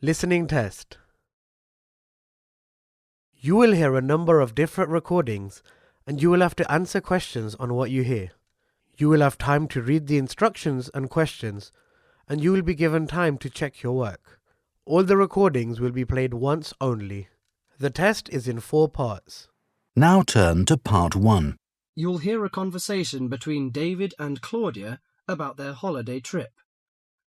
Listening test. You will hear a number of different recordings and you will have to answer questions on what you hear. You will have time to read the instructions and questions and you will be given time to check your work. All the recordings will be played once only. The test is in 4 parts. Now turn to part 1. You'll hear a conversation between David and Claudia about their holiday trip.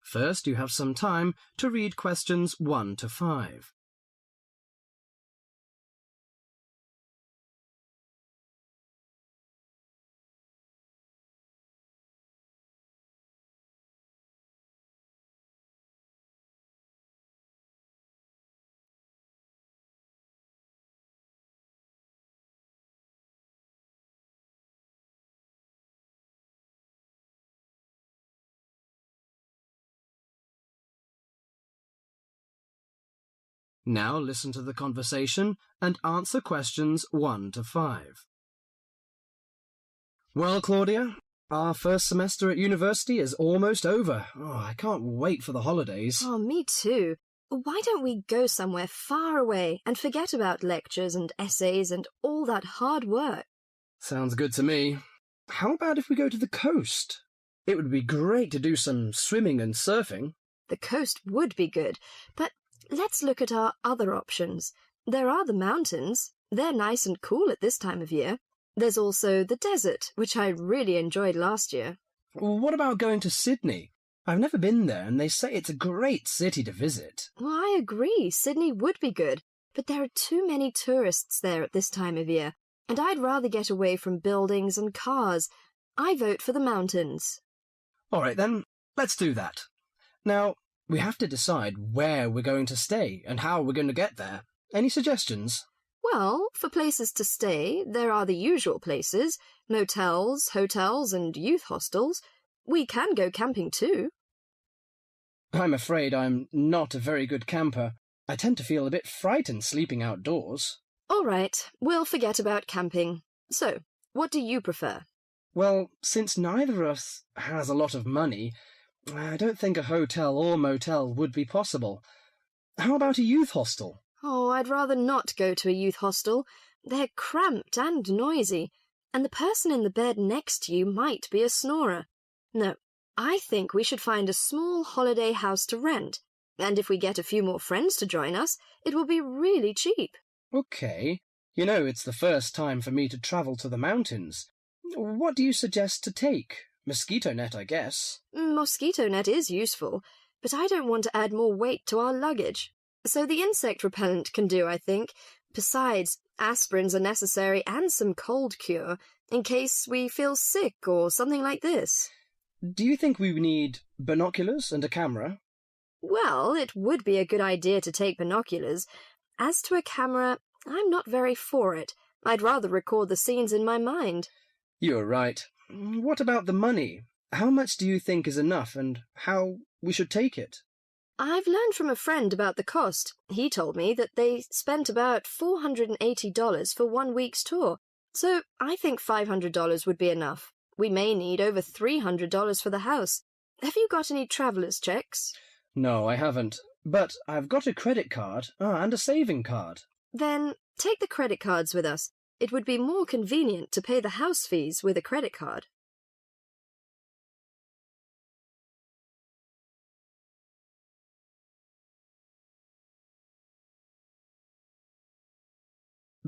First, you have some time to read questions 1 to 5. Now listen to the conversation and answer questions 1 to 5. Well, Claudia, our first semester at university is almost over. I can't wait for the holidays. Oh, me too. Why don't we go somewhere far away and forget about lectures and essays and all that hard work? Sounds good to me. How about if we go to the coast? It would be great to do some swimming and surfing. The coast would be good, but let's look at our other options. There are the mountains. They're nice and cool at this time of year. There's also the desert, which I really enjoyed last year. What about going to Sydney? I've never been there, and they say it's a great city to visit. Well, I agree. Sydney would be good, but there are too many tourists there at this time of year, and I'd rather get away from buildings and cars. I vote for the mountains. All right, then, let's do that. Now, we have to decide where we're going to stay and how we're going to get there. Any suggestions? Well, for places to stay, there are the usual places, motels, hotels, and youth hostels. We can go camping too. I'm afraid I'm not a very good camper. I tend to feel a bit frightened sleeping outdoors. All right, we'll forget about camping. So, what do you prefer? Well, since neither of us has a lot of money, I don't think a hotel or motel would be possible. How about a youth hostel? Oh, I'd rather not go to a youth hostel. They're cramped and noisy, and the person in the bed next to you might be a snorer. No, I think we should find a small holiday house to rent, and if we get a few more friends to join us, it will be really cheap. Okay. You know, it's the first time for me to travel to the mountains. What do you suggest to take? Mosquito net, I guess. Mosquito net is useful, but I don't want to add more weight to our luggage. So the insect repellent can do, I think. Besides, aspirins are necessary and some cold cure, in case we feel sick or something like this. Do you think we need binoculars and a camera? Well, it would be a good idea to take binoculars. As to a camera, I'm not very for it. I'd rather record the scenes in my mind. You're right. What about the money? How much do you think is enough and how we should take it? I've learned from a friend about the cost. He told me that they spent about $480 for 1 week's tour, so I think $500 would be enough. We may need over $300 for the house. Have you got any traveller's checks? No, I haven't, but I've got a credit card and a saving card. Then take the credit cards with us. It would be more convenient to pay the house fees with a credit card.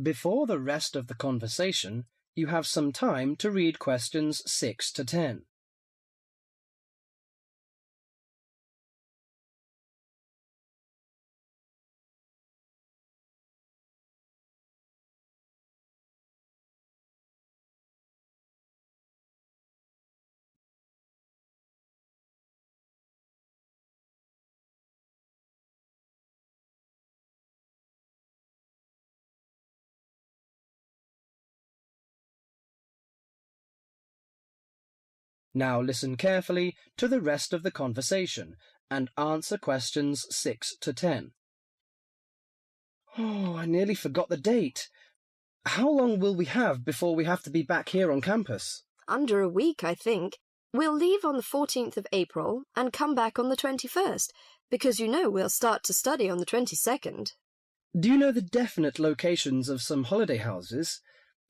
Before the rest of the conversation, you have some time to read questions 6 to 10. Now listen carefully to the rest of the conversation and answer questions 6 to 10. Oh, I nearly forgot the date. How long will we have before we have to be back here on campus? Under a week, I think. We'll leave on the 14th of April and come back on the 21st. because you know we'll start to study on the 22nd. Do you know the definite locations of some holiday houses?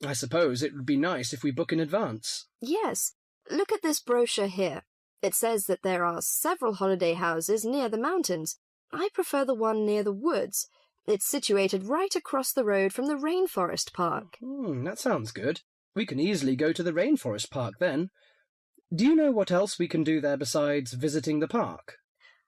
I suppose it would be nice if we book in advance. Yes. Look at this brochure here. It says that there are several holiday houses near the mountains. I prefer the one near the woods. It's situated right across the road from the rainforest park. That sounds good. We can easily go to the rainforest park then. Do you know what else we can do there besides visiting the park?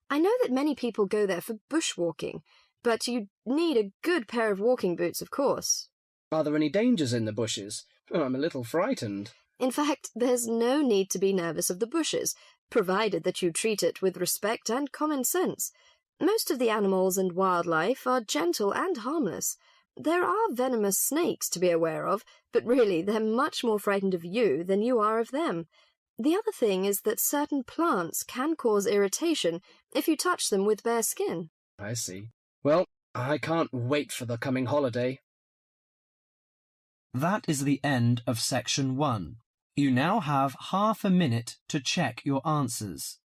I know that many people go there for bushwalking, but you need a good pair of walking boots, of course. Are there any dangers in the bushes? I'm a little frightened. In fact, there's no need to be nervous of the bushes, provided that you treat it with respect and common sense. Most of the animals and wildlife are gentle and harmless. There are venomous snakes to be aware of, but really they're much more frightened of you than you are of them. The other thing is that certain plants can cause irritation if you touch them with bare skin. I see. Well, I can't wait for the coming holiday. That is the end of section 1. You now have half a minute to check your answers.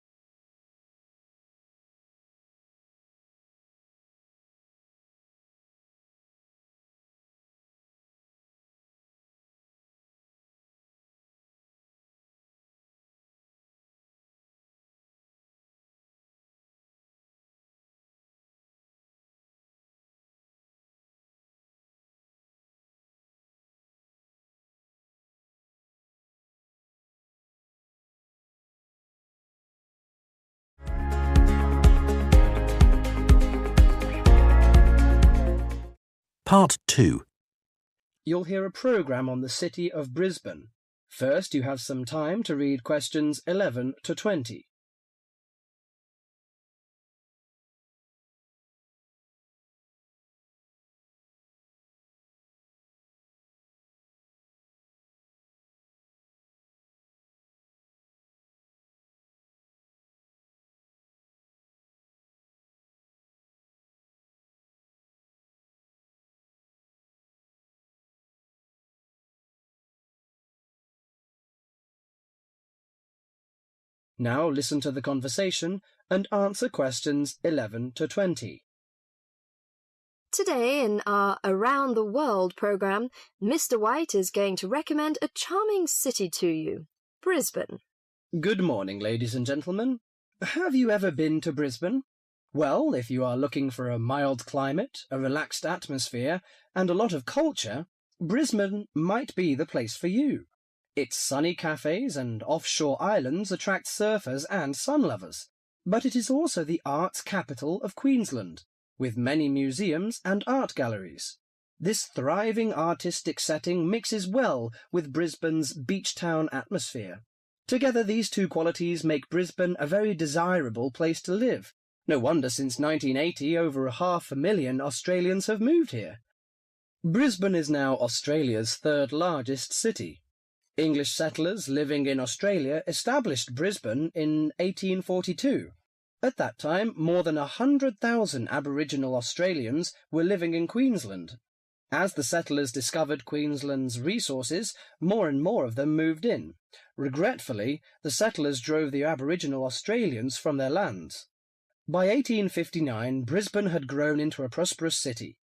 Part 2. You'll hear a programme on the city of Brisbane. First, you have some time to read questions 11 to 20. Now listen to the conversation and answer questions 11 to 20. Today in our Around the World programme, Mr. White is going to recommend a charming city to you, Brisbane. Good morning, ladies and gentlemen. Have you ever been to Brisbane? Well, if you are looking for a mild climate, a relaxed atmosphere, and a lot of culture, Brisbane might be the place for you. Its sunny cafes and offshore islands attract surfers and sun lovers, but it is also the arts capital of Queensland, with many museums and art galleries. This thriving artistic setting mixes well with Brisbane's beach town atmosphere. Together, these two qualities make Brisbane a very desirable place to live. No wonder since 1980 over 500,000 Australians have moved here. Brisbane is now Australia's third largest city. English settlers living in Australia established Brisbane in 1842. At that time, more than 100,000 Aboriginal Australians were living in Queensland. As the settlers discovered Queensland's resources, more and more of them moved in. Regretfully, the settlers drove the Aboriginal Australians from their lands. By 1859, Brisbane had grown into a prosperous city.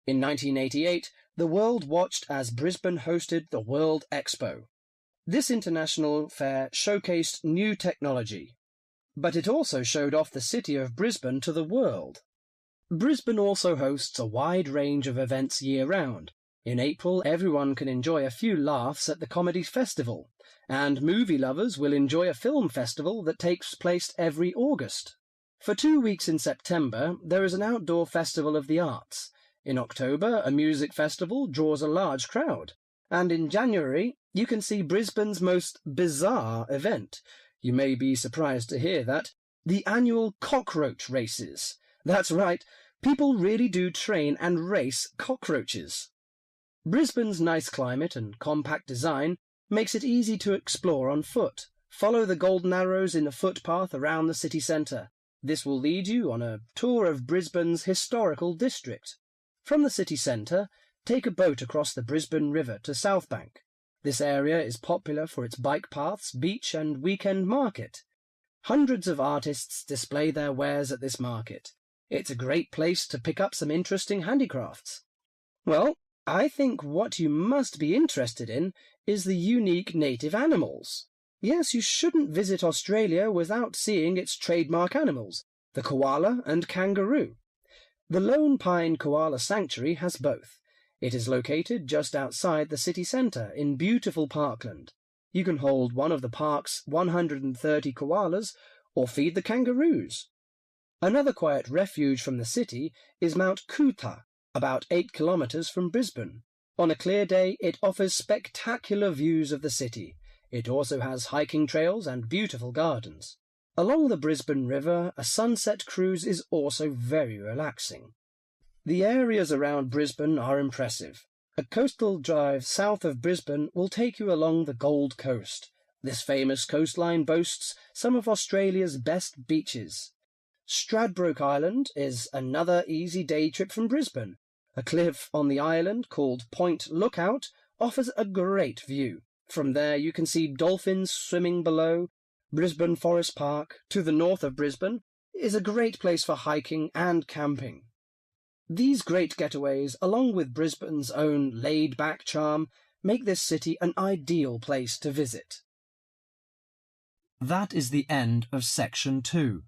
In 1988, the world watched as Brisbane hosted the World Expo. This international fair showcased new technology, but it also showed off the city of Brisbane to the world. Brisbane also hosts a wide range of events year-round. In April, everyone can enjoy a few laughs at the Comedy Festival, and movie lovers will enjoy a film festival that takes place every August. For 2 weeks in September, there is an outdoor festival of the arts. In October, a music festival draws a large crowd. And in January, you can see Brisbane's most bizarre event. You may be surprised to hear that. The annual cockroach races. That's right, people really do train and race cockroaches. Brisbane's nice climate and compact design makes it easy to explore on foot. Follow the golden arrows in a footpath around the city centre. This will lead you on a tour of Brisbane's historical district. From the city centre, take a boat across the Brisbane River to South Bank. This area is popular for its bike paths, beach and weekend market. Hundreds of artists display their wares at this market. It's a great place to pick up some interesting handicrafts. Well, I think what you must be interested in is the unique native animals. Yes, you shouldn't visit Australia without seeing its trademark animals, the koala and kangaroo. The Lone Pine Koala Sanctuary has both. It is located just outside the city centre in beautiful parkland. You can hold one of the park's 130 koalas or feed the kangaroos. Another quiet refuge from the city is Mount Coot-tha, about 8 kilometres from Brisbane. On a clear day, it offers spectacular views of the city. It also has hiking trails and beautiful gardens. Along the Brisbane River, a sunset cruise is also very relaxing. The areas around Brisbane are impressive. A coastal drive south of Brisbane will take you along the Gold Coast. This famous coastline boasts some of Australia's best beaches. Stradbroke Island is another easy day trip from Brisbane. A cliff on the island called Point Lookout offers a great view. From there you can see dolphins swimming below. Brisbane Forest Park, to the north of Brisbane, is a great place for hiking and camping. These great getaways, along with Brisbane's own laid-back charm, make this city an ideal place to visit. That is the end of section 2.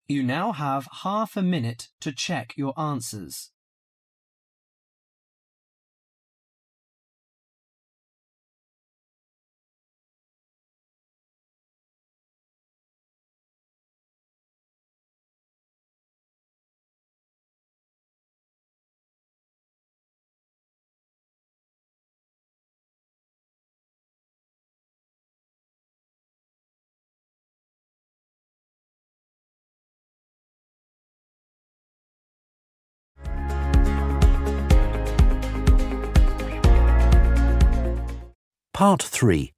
You now have half a minute to check your answers. Part 3.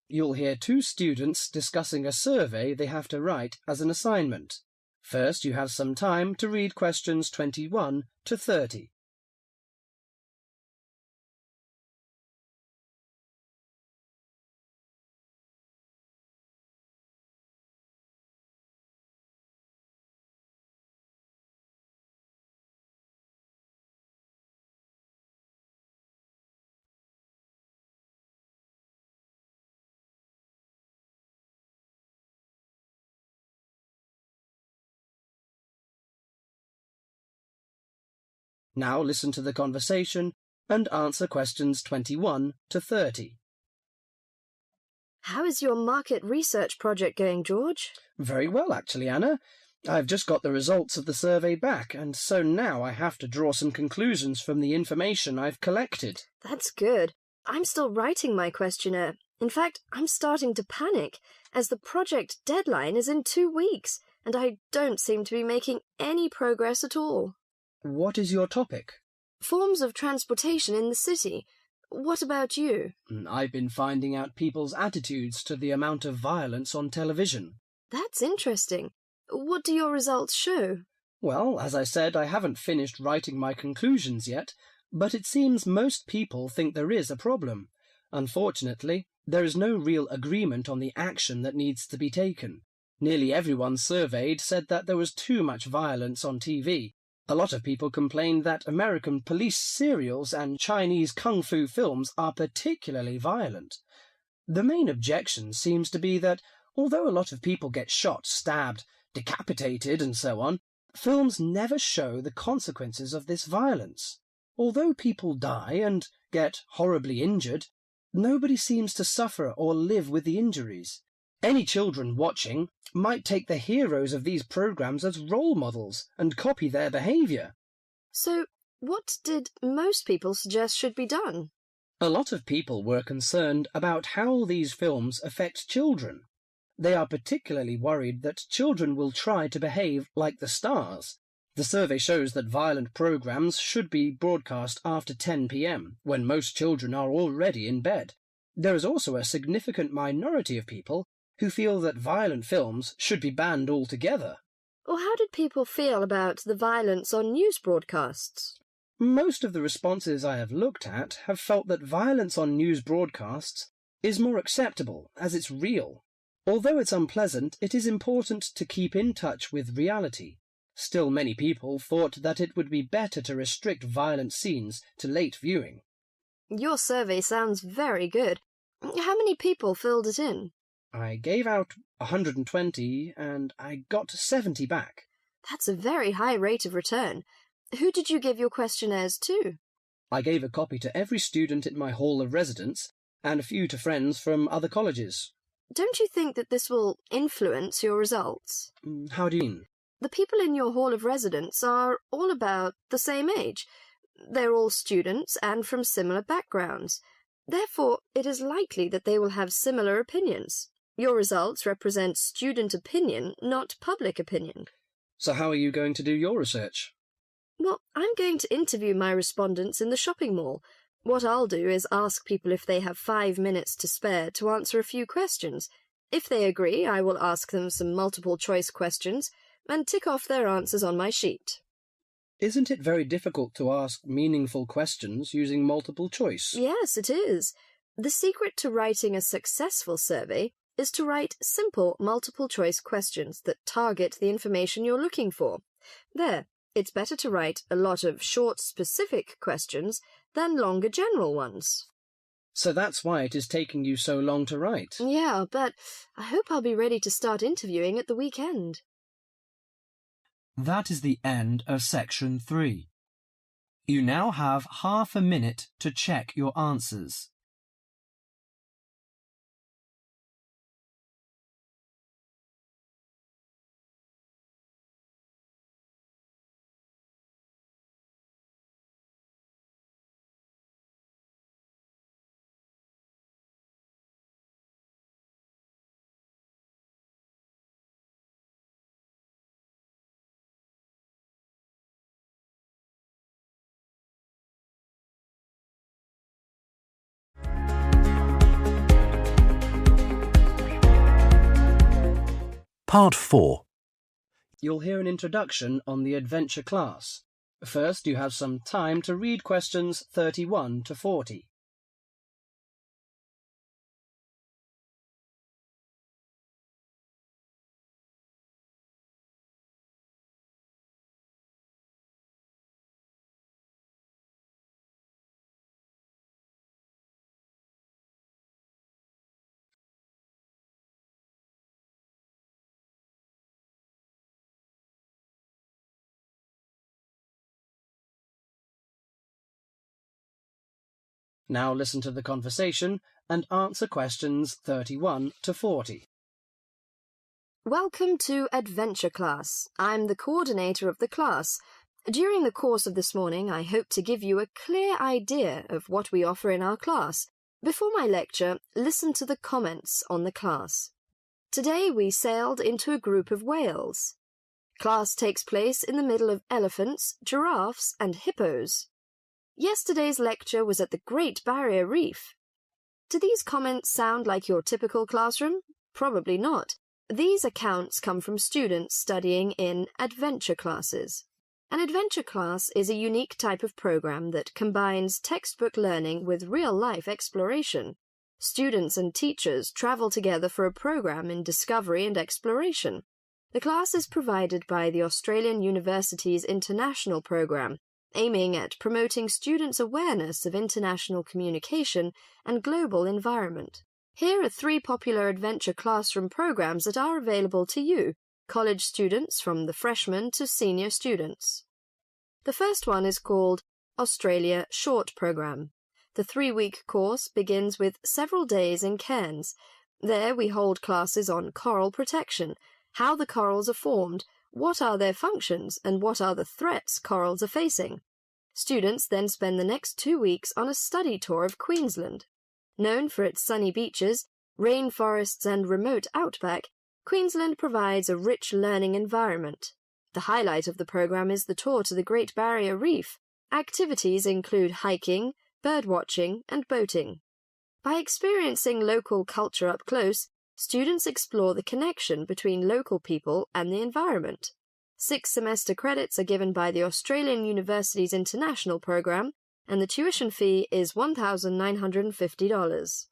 You'll hear two students discussing a survey they have to write as an assignment. First, you have some time to read questions 21 to 30. Now listen to the conversation and answer questions 21 to 30. How is your market research project going, George? Very well, actually, Anna. I've just got the results of the survey back, and so now I have to draw some conclusions from the information I've collected. That's good. I'm still writing my questionnaire. In fact, I'm starting to panic, as the project deadline is in 2 weeks, and I don't seem to be making any progress at all. What is your topic? Forms of transportation in the city. What about you? I've been finding out people's attitudes to the amount of violence on television. That's interesting. What do your results show? Well, as I said, I haven't finished writing my conclusions yet, but it seems most people think there is a problem. Unfortunately, there is no real agreement on the action that needs to be taken. Nearly everyone surveyed said that there was too much violence on TV. A lot of people complained that American police serials and Chinese kung fu films are particularly violent. The main objection seems to be that, although a lot of people get shot, stabbed, decapitated, and so on, films never show the consequences of this violence. Although people die and get horribly injured, nobody seems to suffer or live with the injuries. Any children watching might take the heroes of these programs as role models and copy their behaviour. So, what did most people suggest should be done? A lot of people were concerned about how these films affect children. They are particularly worried that children will try to behave like the stars. The survey shows that violent programs should be broadcast after 10 p.m, when most children are already in bed. There is also a significant minority of people who feel that violent films should be banned altogether. Or how did people feel about the violence on news broadcasts? Most of the responses I have looked at have felt that violence on news broadcasts is more acceptable, as it's real. Although it's unpleasant, it is important to keep in touch with reality. Still, many people thought that it would be better to restrict violent scenes to late viewing. Your survey sounds very good. How many people filled it in? I gave out 120 and I got 70 back. That's a very high rate of return. Who did you give your questionnaires to? I gave a copy to every student in my hall of residence and a few to friends from other colleges. Don't you think that this will influence your results? How do you mean? The people in your hall of residence are all about the same age. They're all students and from similar backgrounds. Therefore, it is likely that they will have similar opinions. Your results represent student opinion, not public opinion. So how are you going to do your research? Well, I'm going to interview my respondents in the shopping mall. What I'll do is ask people if they have 5 minutes to spare to answer a few questions. If they agree, I will ask them some multiple-choice questions and tick off their answers on my sheet. Isn't it very difficult to ask meaningful questions using multiple choice? Yes, it is. The secret to writing a successful survey is to write simple multiple-choice questions that target the information you're looking for. There, it's better to write a lot of short, specific questions than longer general ones. So that's why it is taking you so long to write. Yeah, but I hope I'll be ready to start interviewing at the weekend. That is the end of section 3. You now have half a minute to check your answers. Part 4. You'll hear an introduction on the adventure class. First, you have some time to read questions 31 to 40. Now listen to the conversation and answer questions 31 to 40. Welcome to Adventure Class. I'm the coordinator of the class. During the course of this morning, I hope to give you a clear idea of what we offer in our class. Before my lecture, listen to the comments on the class. Today we sailed into a group of whales. Class takes place in the middle of elephants, giraffes, and hippos. Yesterday's lecture was at the Great Barrier Reef. Do these comments sound like your typical classroom? Probably not. These accounts come from students studying in adventure classes. An adventure class is a unique type of program that combines textbook learning with real-life exploration. Students and teachers travel together for a program in discovery and exploration. The class is provided by the Australian University's International Program, aiming at promoting students' awareness of international communication and global environment. Here are 3 popular adventure classroom programs that are available to you, college students from the freshman to senior students. The first one is called Australia Short Program. The 3-week course begins with several days in Cairns. There we hold classes on coral protection, how the corals are formed, what are their functions, and what are the threats corals are facing. Students then spend the next 2 weeks on a study tour of Queensland. Known for its sunny beaches, rainforests, and remote outback, Queensland provides a rich learning environment. The highlight of the program is the tour to the Great Barrier Reef. Activities include hiking, birdwatching, and boating. By experiencing local culture up close, students explore the connection between local people and the environment. 6 semester credits are given by the Australian University's International Program, and the tuition fee is $1,950.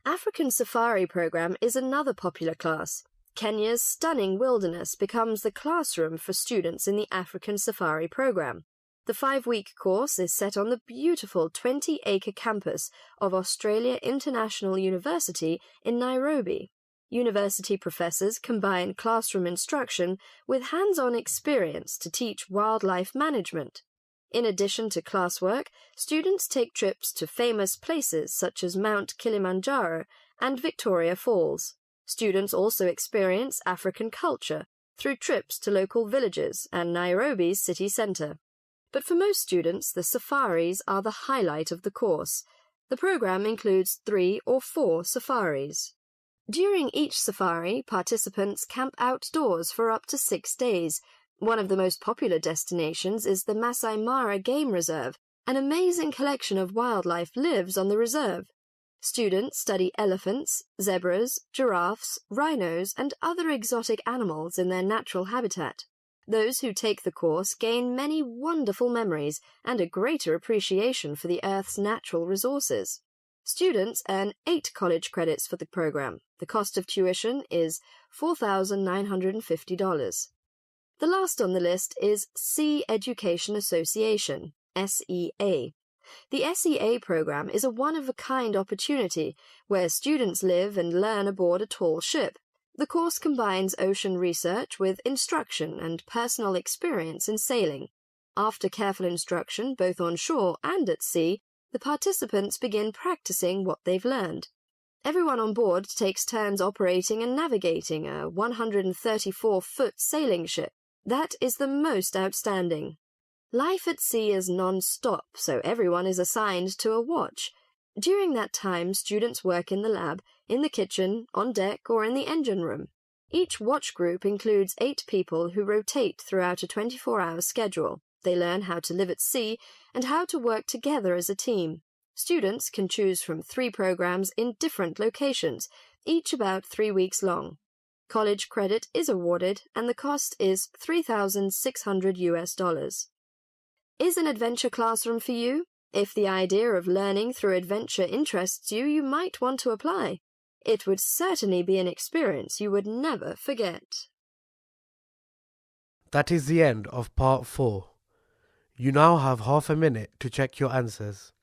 African Safari Program is another popular class. Kenya's stunning wilderness becomes the classroom for students in the African Safari Program. The 5-week course is set on the beautiful 20-acre campus of Australia International University in Nairobi. University professors combine classroom instruction with hands-on experience to teach wildlife management. In addition to classwork, students take trips to famous places such as Mount Kilimanjaro and Victoria Falls. Students also experience African culture through trips to local villages and Nairobi's city centre. But for most students, the safaris are the highlight of the course. The program includes 3 or 4 safaris. During each safari, participants camp outdoors for up to 6 days. One of the most popular destinations is the Masai Mara Game Reserve. An amazing collection of wildlife lives on the reserve. Students study elephants, zebras, giraffes, rhinos, and other exotic animals in their natural habitat. Those who take the course gain many wonderful memories and a greater appreciation for the Earth's natural resources. Students earn 8 college credits for the program. The cost of tuition is $4,950. The last on the list is Sea Education Association, SEA. The SEA program is a one-of-a-kind opportunity where students live and learn aboard a tall ship. The course combines ocean research with instruction and personal experience in sailing. After careful instruction, both on shore and at sea, the participants begin practicing what they've learned. Everyone on board takes turns operating and navigating a 134-foot sailing ship. That is the most outstanding. Life at sea is non-stop, so everyone is assigned to a watch. During that time, students work in the lab, in the kitchen, on deck, or in the engine room. Each watch group includes 8 people who rotate throughout a 24-hour schedule. They learn how to live at sea and how to work together as a team. Students can choose from 3 programs in different locations, each about 3 weeks long. College credit is awarded, and the cost is $3,600. Is an adventure classroom for you? If the idea of learning through adventure interests you, you might want to apply. It would certainly be an experience you would never forget. That is the end of part 4. You now have half a minute to check your answers.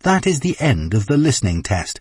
That is the end of the listening test.